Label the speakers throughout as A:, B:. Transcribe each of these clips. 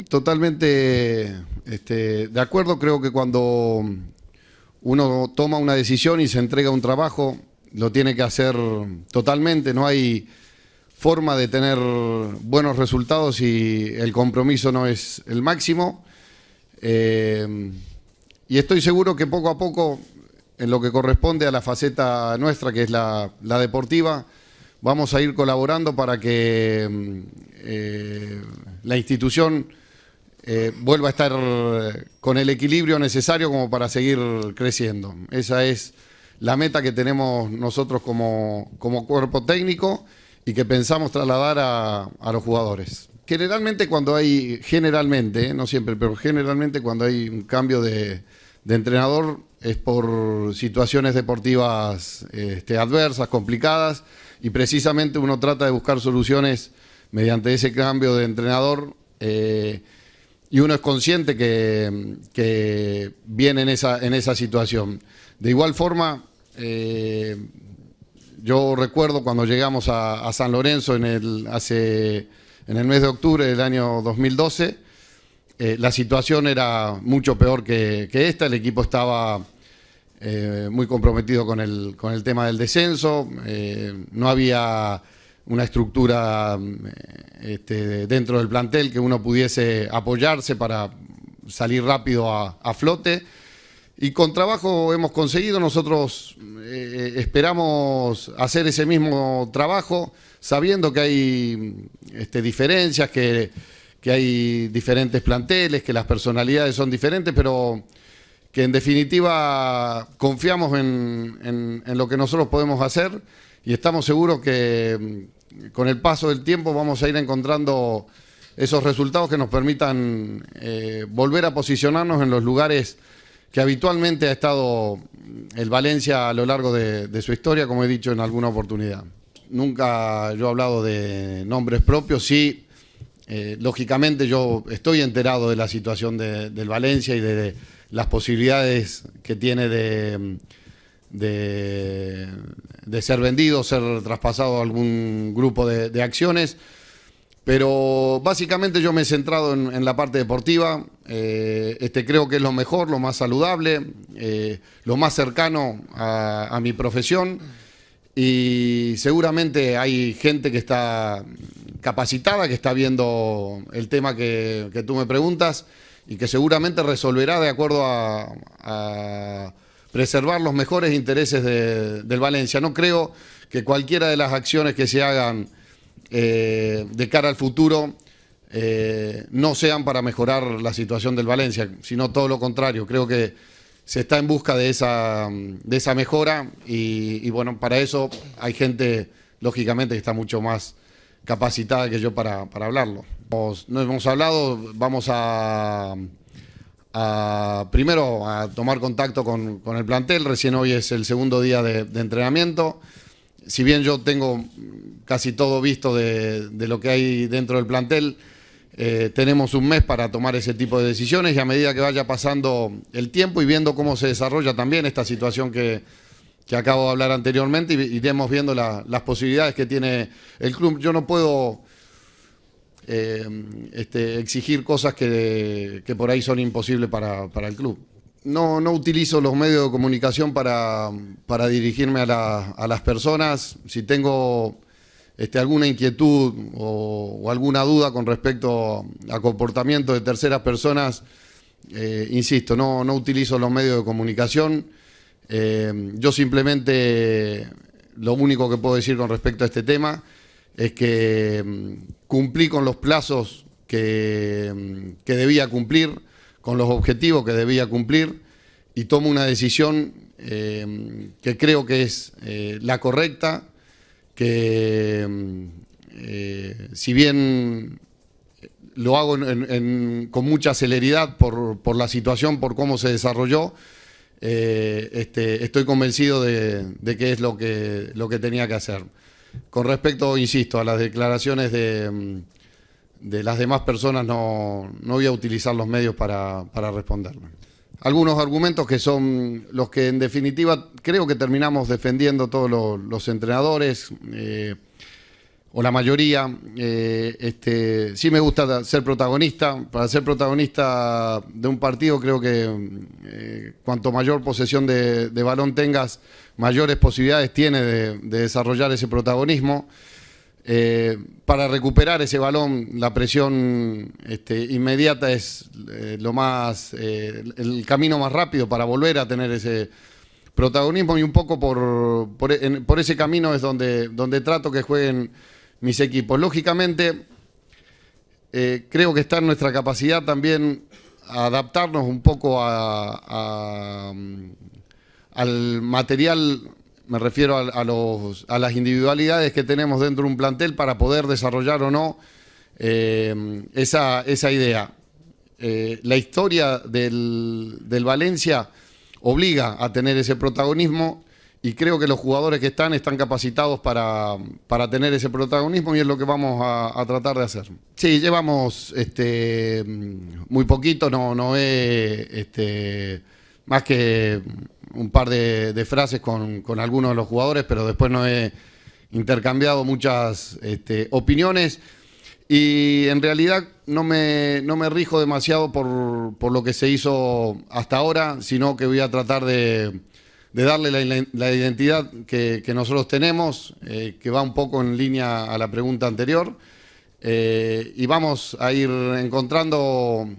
A: Totalmente de acuerdo. Creo que cuando uno toma una decisión y se entrega un trabajo, lo tiene que hacer totalmente. No hay forma de tener buenos resultados si el compromiso no es el máximo. Y estoy seguro que poco a poco, en lo que corresponde a la faceta nuestra, que es la deportiva, vamos a ir colaborando para que la institución vuelva a estar con el equilibrio necesario como para seguir creciendo. Esa es la meta que tenemos nosotros como cuerpo técnico y que pensamos trasladar a los jugadores. Generalmente cuando hay, no siempre, pero generalmente cuando hay un cambio de entrenador es por situaciones deportivas adversas, complicadas, y precisamente uno trata de buscar soluciones mediante ese cambio de entrenador. Y uno es consciente que viene en esa situación. De igual forma, yo recuerdo cuando llegamos a San Lorenzo en el mes de octubre del año 2012, la situación era mucho peor que esta. El equipo estaba muy comprometido con el tema del descenso, no había una estructura dentro del plantel que uno pudiese apoyarse para salir rápido a flote, y con trabajo hemos conseguido. Nosotros esperamos hacer ese mismo trabajo sabiendo que hay diferencias, que hay diferentes planteles, que las personalidades son diferentes, pero que en definitiva confiamos en lo que nosotros podemos hacer, y estamos seguros que con el paso del tiempo vamos a ir encontrando esos resultados que nos permitan volver a posicionarnos en los lugares que habitualmente ha estado el Valencia a lo largo de su historia, como he dicho en alguna oportunidad. Nunca yo he hablado de nombres propios. Sí, lógicamente yo estoy enterado de la situación del Valencia y de las posibilidades que tiene de ser vendido, ser traspasado a algún grupo de acciones, pero básicamente yo me he centrado en la parte deportiva. Creo que es lo mejor, lo más saludable, lo más cercano a mi profesión, y seguramente hay gente que está capacitada, que está viendo el tema que tú me preguntas, y que seguramente resolverá de acuerdo a preservar los mejores intereses del Valencia. No creo que cualquiera de las acciones que se hagan de cara al futuro no sean para mejorar la situación del Valencia, sino todo lo contrario. Creo que se está en busca de esa mejora, y bueno, para eso hay gente, lógicamente, que está mucho más capacitada que yo para hablarlo. No hemos hablado, vamos primero a tomar contacto con el plantel. Recién hoy es el segundo día de entrenamiento. Si bien yo tengo casi todo visto de lo que hay dentro del plantel, tenemos un mes para tomar ese tipo de decisiones, y a medida que vaya pasando el tiempo y viendo cómo se desarrolla también esta situación que acabo de hablar anteriormente, iremos viendo las posibilidades que tiene el club. Yo no puedo exigir cosas que por ahí son imposibles para el club. No utilizo los medios de comunicación para dirigirme a las personas. Si tengo alguna inquietud o alguna duda con respecto a comportamiento de terceras personas, insisto, no utilizo los medios de comunicación. Yo simplemente lo único que puedo decir con respecto a este tema es que cumplí con los plazos que debía cumplir, con los objetivos que debía cumplir, y tomo una decisión que creo que es la correcta, que si bien lo hago con mucha celeridad por la situación, por cómo se desarrolló, estoy convencido de que es lo que tenía que hacer. Con respecto, insisto, a las declaraciones de de las demás personas no voy a utilizar los medios para responderlo. Algunos argumentos que son los que en definitiva creo que terminamos defendiendo todos los entrenadores, o la mayoría. Sí me gusta ser protagonista. Para ser protagonista de un partido creo que cuanto mayor posesión de balón tengas, mayores posibilidades tiene de desarrollar ese protagonismo. Para recuperar ese balón, la presión inmediata es el camino más rápido para volver a tener ese protagonismo, y un poco por ese camino es donde trato que jueguen mis equipos. Lógicamente, creo que está en nuestra capacidad también adaptarnos un poco al material. Me refiero a las individualidades que tenemos dentro de un plantel para poder desarrollar o no esa idea. La historia del Valencia obliga a tener ese protagonismo, y creo que los jugadores que están capacitados para tener ese protagonismo, y es lo que vamos a tratar de hacer. Sí, llevamos muy poquito, no es más que un par de frases con algunos de los jugadores, pero después no he intercambiado muchas opiniones, y en realidad no me rijo demasiado por lo que se hizo hasta ahora, sino que voy a tratar de darle la identidad que nosotros tenemos, que va un poco en línea a la pregunta anterior, y vamos a ir encontrando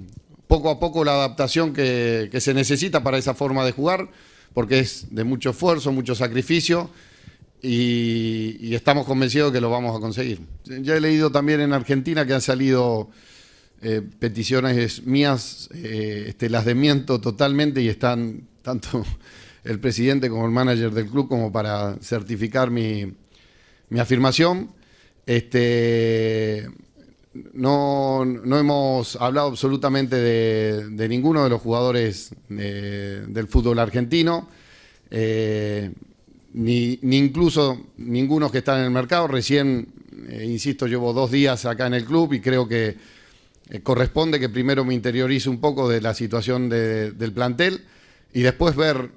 A: poco a poco la adaptación que se necesita para esa forma de jugar, porque es de mucho esfuerzo, mucho sacrificio, y estamos convencidos de que lo vamos a conseguir. Ya he leído también en Argentina que han salido peticiones mías, las desmiento totalmente, y están tanto el presidente como el manager del club como para certificar mi afirmación. No hemos hablado absolutamente de ninguno de los jugadores del fútbol argentino, ni incluso ninguno que está en el mercado. Recién, insisto, llevo 2 días acá en el club, y creo que corresponde que primero me interiorice un poco de la situación del plantel, y después ver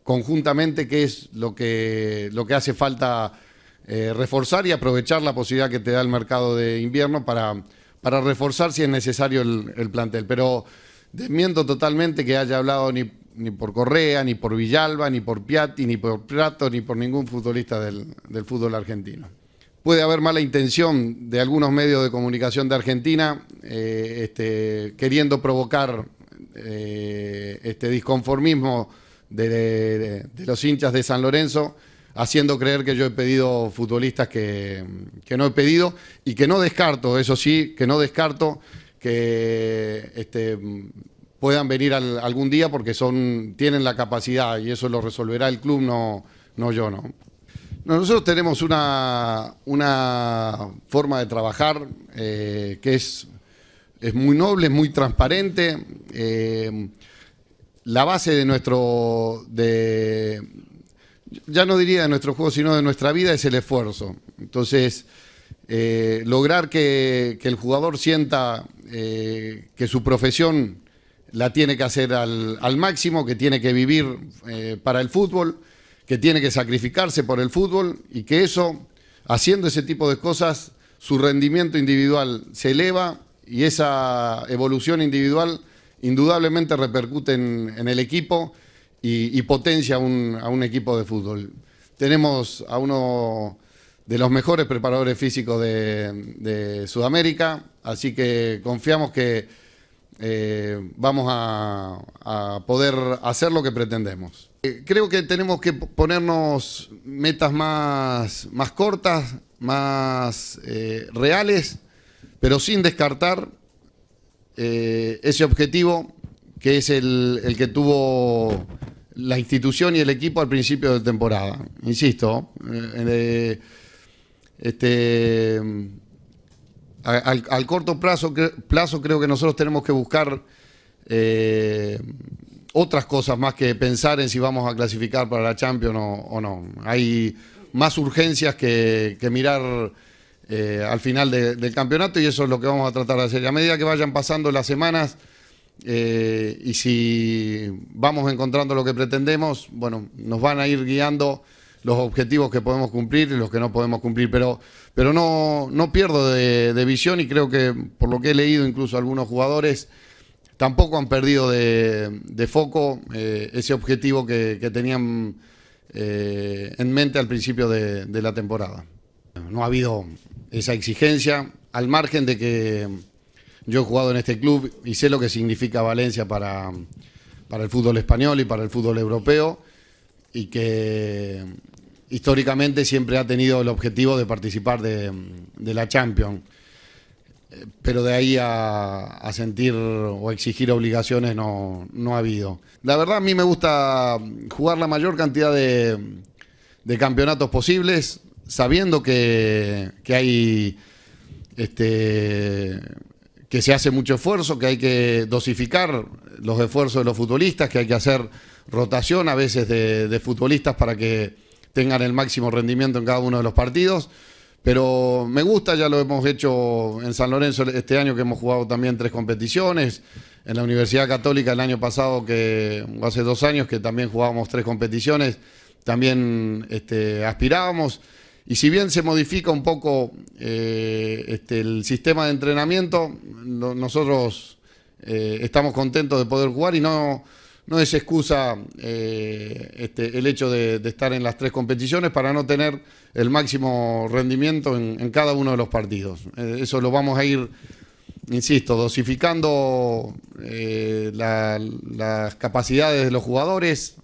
A: conjuntamente qué es lo que hace falta reforzar, y aprovechar la posibilidad que te da el mercado de invierno para reforzar si es necesario el plantel. Pero desmiento totalmente que haya hablado ni por Correa, ni por Villalba, ni por Piatti, ni por Prato, ni por ningún futbolista del fútbol argentino. Puede haber mala intención de algunos medios de comunicación de Argentina queriendo provocar disconformismo de los hinchas de San Lorenzo, haciendo creer que yo he pedido futbolistas que no he pedido, y que no descarto, eso sí, que no descarto que puedan venir algún día, porque tienen la capacidad, y eso lo resolverá el club, no yo. Nosotros tenemos una forma de trabajar que es muy noble, es muy transparente. La base ya no diría de nuestro juego, sino de nuestra vida, es el esfuerzo. Entonces, lograr que el jugador sienta que su profesión la tiene que hacer al máximo, que tiene que vivir para el fútbol, que tiene que sacrificarse por el fútbol, y que eso, haciendo ese tipo de cosas, su rendimiento individual se eleva, y esa evolución individual indudablemente repercute en el equipo y potencia a un equipo de fútbol. Tenemos a uno de los mejores preparadores físicos de Sudamérica, así que confiamos que vamos a poder hacer lo que pretendemos. Creo que tenemos que ponernos metas más cortas, más reales, pero sin descartar ese objetivo que es el que tuvo la institución y el equipo al principio de temporada. Insisto, al corto plazo creo que nosotros tenemos que buscar otras cosas más que pensar en si vamos a clasificar para la Champions o no. Hay más urgencias que mirar al final del campeonato, y eso es lo que vamos a tratar de hacer. A medida que vayan pasando las semanas y si vamos encontrando lo que pretendemos, bueno, nos van a ir guiando los objetivos que podemos cumplir y los que no podemos cumplir, pero no pierdo de visión, y creo que por lo que he leído incluso algunos jugadores tampoco han perdido de foco ese objetivo que tenían en mente al principio de la temporada. No ha habido esa exigencia, al margen de que yo he jugado en este club y sé lo que significa Valencia para el fútbol español y para el fútbol europeo, y que históricamente siempre ha tenido el objetivo de participar de la Champions. Pero de ahí a sentir o exigir obligaciones no ha habido. La verdad, a mí me gusta jugar la mayor cantidad de campeonatos posibles, sabiendo que hay que se hace mucho esfuerzo, que hay que dosificar los esfuerzos de los futbolistas, que hay que hacer rotación a veces de futbolistas para que tengan el máximo rendimiento en cada uno de los partidos. Pero me gusta, ya lo hemos hecho en San Lorenzo este año, que hemos jugado también 3 competiciones. En la Universidad Católica el año pasado, o hace 2 años, que también jugábamos 3 competiciones, también aspirábamos. Y si bien se modifica un poco el sistema de entrenamiento, nosotros estamos contentos de poder jugar, y no es excusa el hecho de estar en las 3 competiciones para no tener el máximo rendimiento en cada uno de los partidos. Eso lo vamos a ir, insisto, dosificando las capacidades de los jugadores,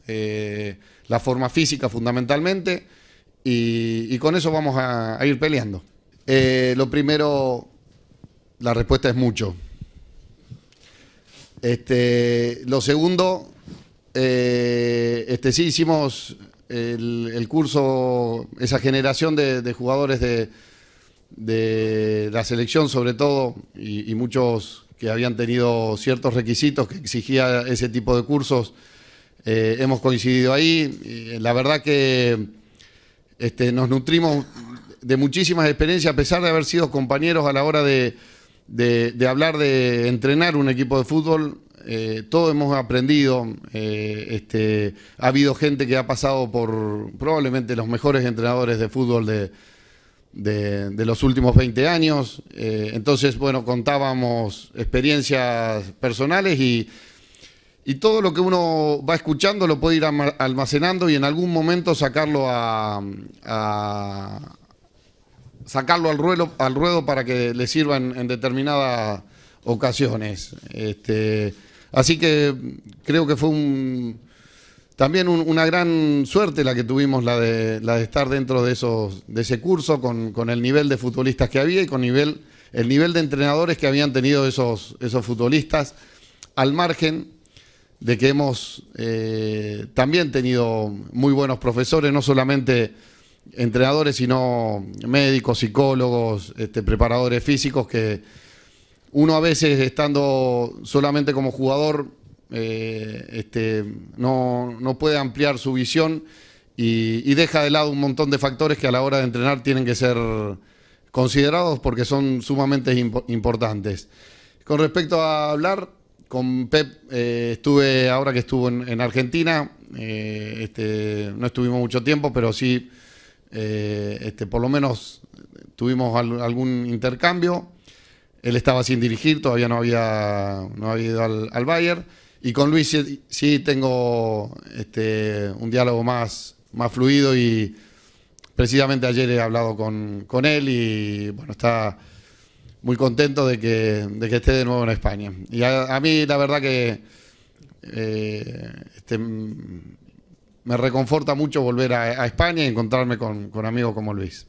A: la forma física fundamentalmente, y con eso vamos a ir peleando. Lo primero, la respuesta es mucho. Lo segundo, sí hicimos el curso, esa generación de jugadores de la selección sobre todo, y muchos que habían tenido ciertos requisitos que exigía ese tipo de cursos, hemos coincidido ahí. La verdad que nos nutrimos de muchísimas experiencias, a pesar de haber sido compañeros a la hora de hablar de entrenar un equipo de fútbol. Todos hemos aprendido. Ha habido gente que ha pasado por probablemente los mejores entrenadores de fútbol de los últimos 20 años. Entonces, bueno, contábamos experiencias personales, y todo lo que uno va escuchando lo puede ir almacenando y en algún momento sacarlo sacarlo al ruedo para que le sirva en determinadas ocasiones. Así que creo que fue también una gran suerte la que tuvimos, la de estar dentro de ese curso, con el nivel de futbolistas que había y con el nivel de entrenadores que habían tenido esos futbolistas, al margen de que hemos también tenido muy buenos profesores, no solamente entrenadores, sino médicos, psicólogos, preparadores físicos, que uno a veces, estando solamente como jugador, no puede ampliar su visión y deja de lado un montón de factores que a la hora de entrenar tienen que ser considerados porque son sumamente importantes. Con respecto a hablar con Pep, estuve, ahora que estuvo en Argentina, no estuvimos mucho tiempo, pero sí, por lo menos tuvimos algún intercambio. Él estaba sin dirigir, todavía no había ido al Bayern. Y con Luis sí tengo un diálogo más fluido, y precisamente ayer he hablado con él, y bueno, está muy contento de que esté de nuevo en España. Y a mí la verdad que me reconforta mucho volver a España y encontrarme con amigos como Luis.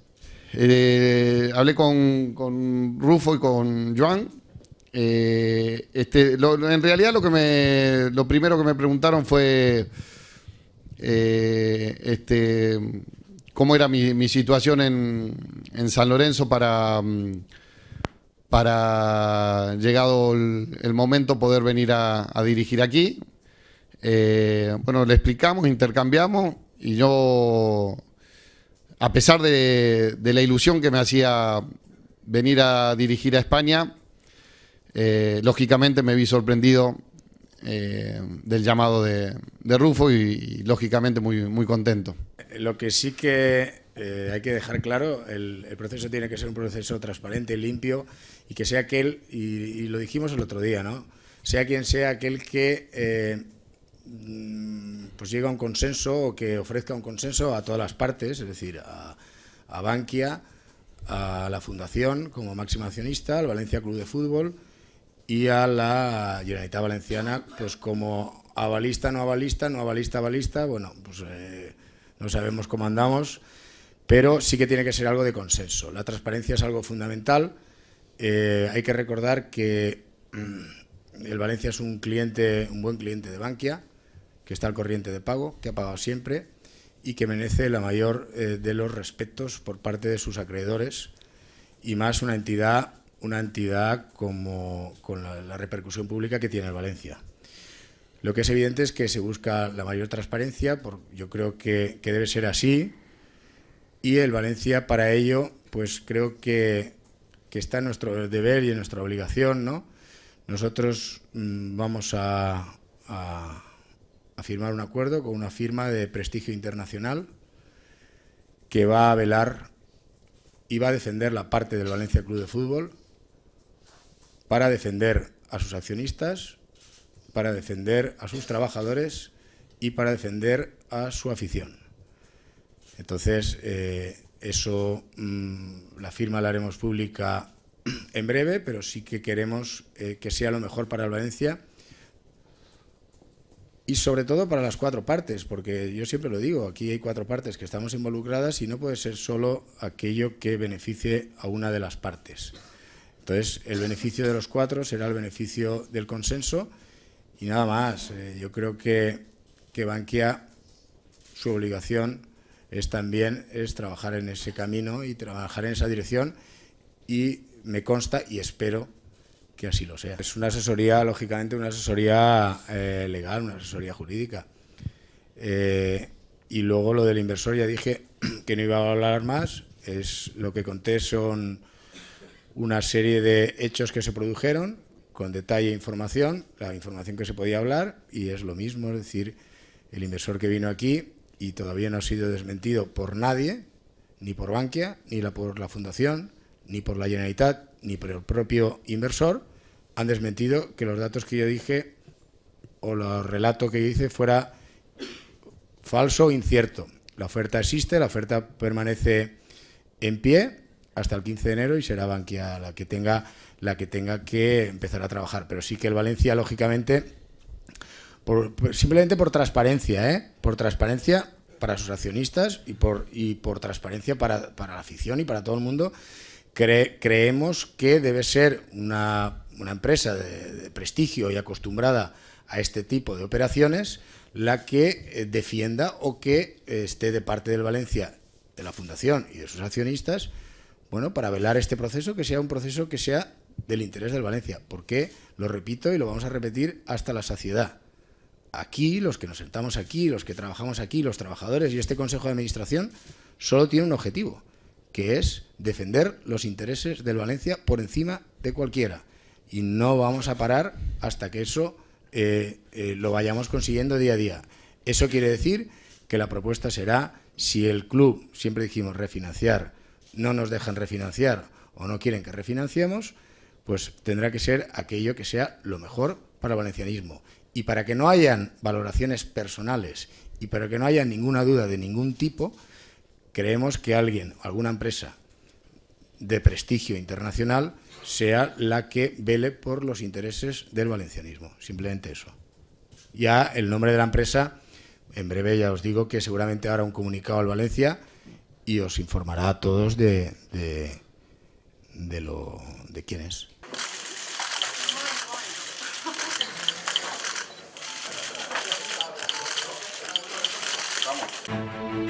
A: Hablé con Rufo y con Joan. En realidad lo primero que me preguntaron fue cómo era mi situación en San Lorenzo para llegado el momento, poder venir a dirigir aquí. Bueno, le explicamos, intercambiamos, y yo, a pesar de la ilusión que me hacía venir a dirigir a España, lógicamente me vi sorprendido del llamado de Rufo y lógicamente muy contento.
B: Lo que sí que hay que dejar claro, el proceso tiene que ser un proceso transparente, limpio, y que sea aquel, y lo dijimos el otro día, ¿no? Sea quien sea aquel que pues llegue a un consenso o que ofrezca un consenso a todas las partes, es decir, a Bankia, a la Fundación como máximo accionista, al Valencia Club de Fútbol y a la Generalitat Valenciana pues como avalista, no avalista, no avalista, avalista, bueno, pues no sabemos cómo andamos, pero sí que tiene que ser algo de consenso. La transparencia es algo fundamental. Hay que recordar que el Valencia es un buen cliente de Bankia, que está al corriente de pago, que ha pagado siempre y que merece la mayor de los respetos por parte de sus acreedores, y más una entidad como con la repercusión pública que tiene el Valencia. Lo que es evidente es que se busca la mayor transparencia, yo creo que debe ser así, y el Valencia para ello pues creo que está en nuestro deber y en nuestra obligación, ¿no? Nosotros vamos a firmar un acuerdo con una firma de prestigio internacional que va a velar y va a defender la parte del Valencia Club de Fútbol para defender a sus accionistas, para defender a sus trabajadores y para defender a su afición. Entonces, eso la firma la haremos pública en breve, pero sí que queremos que sea lo mejor para el Valencia y sobre todo para las cuatro partes, porque yo siempre lo digo, aquí hay cuatro partes que estamos involucradas y no puede ser solo aquello que beneficie a una de las partes. Entonces, el beneficio de los cuatro será el beneficio del consenso y nada más. Yo creo que Bankia, su obligación es trabajar en ese camino y trabajar en esa dirección, y me consta y espero que así lo sea. Es una asesoría, lógicamente, una asesoría legal, una asesoría jurídica. Y luego lo del inversor, ya dije que no iba a hablar más. Lo que conté son una serie de hechos que se produjeron, con detalle e información, la información que se podía hablar, y es lo mismo, es decir, el inversor que vino aquí y todavía no ha sido desmentido por nadie, ni por Bankia, ni por la Fundación, ni por la Generalitat, ni por el propio inversor, han desmentido que los datos que yo dije o el relato que yo hice fuera falso o incierto. La oferta existe, la oferta permanece en pie hasta el 15 de enero y será Bankia la que tenga que empezar a trabajar. Pero sí que el Valencia, lógicamente, simplemente por transparencia, por transparencia para sus accionistas y por transparencia para la afición y para todo el mundo, creemos que debe ser una empresa de prestigio y acostumbrada a este tipo de operaciones la que defienda o que esté de parte del Valencia, de la Fundación y de sus accionistas, bueno, para velar este proceso, que sea un proceso que sea del interés del Valencia. Porque, lo repito y lo vamos a repetir hasta la saciedad, aquí, los que nos sentamos aquí, los que trabajamos aquí, los trabajadores y este Consejo de Administración, solo tiene un objetivo, que es defender los intereses del Valencia por encima de cualquiera. Y no vamos a parar hasta que eso lo vayamos consiguiendo día a día. Eso quiere decir que la propuesta será, si el club, siempre dijimos refinanciar, no nos dejan refinanciar o no quieren que refinanciemos, pues tendrá que ser aquello que sea lo mejor para el valencianismo. Y para que no hayan valoraciones personales y para que no haya ninguna duda de ningún tipo, creemos que alguna empresa de prestigio internacional sea la que vele por los intereses del valencianismo. Simplemente eso. Ya el nombre de la empresa, en breve ya os digo que seguramente hará un comunicado al Valencia y os informará a todos de quién es. Vamos.